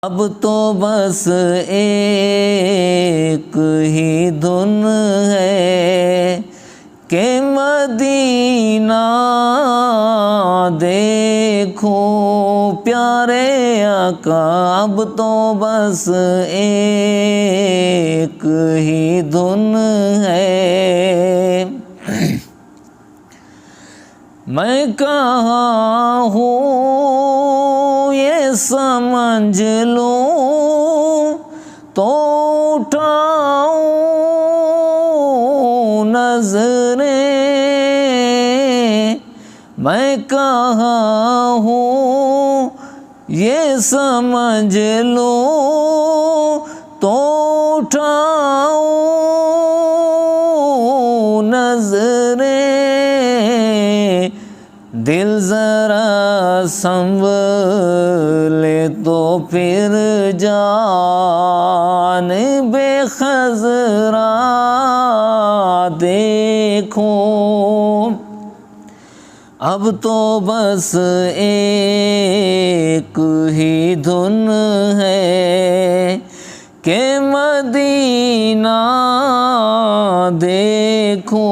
اب تو بس ایک ہی دھن ہے کہ مدینہ دیکھو پیارے آقا، اب تو بس ایک ہی دھن ہے۔ میں کہاں ہوں یہ سمجھ لوں تو اٹھاؤں نظریں، میں کہاں ہوں یہ سمجھ لوں تو اٹھاؤں نظریں، دل ذرا سنبھلے تو پھر جانب خضرا دیکھو، اب تو بس ایک ہی دھن ہے کہ مدینہ دیکھو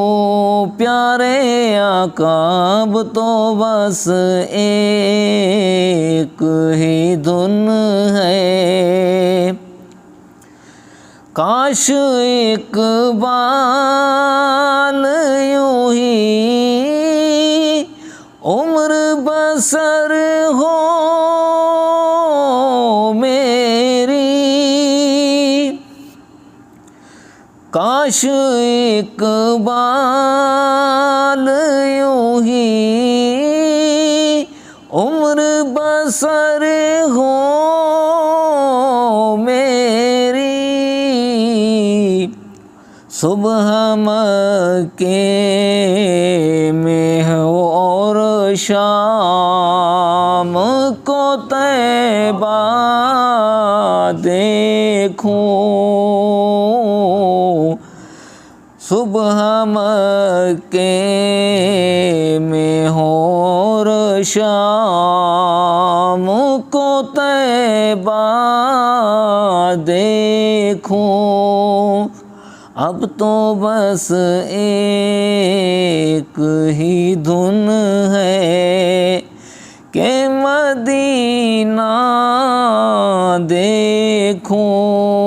پیارے آقا، اب تو بس ایک ہی دھن ہے۔ کاش اقبال یوں ہی عمر بسر ہو میری، کاش اقبال یوں ہی عمر بسر ہو میری، صبح مکے میں ہو اور شام کو طیبہ دیکھوں، صبح مکے میں ہو اور شام کو طیبہ دیکھوں، اب تو بس ایک ہی دھن ہے کہ مدینہ دیکھوں۔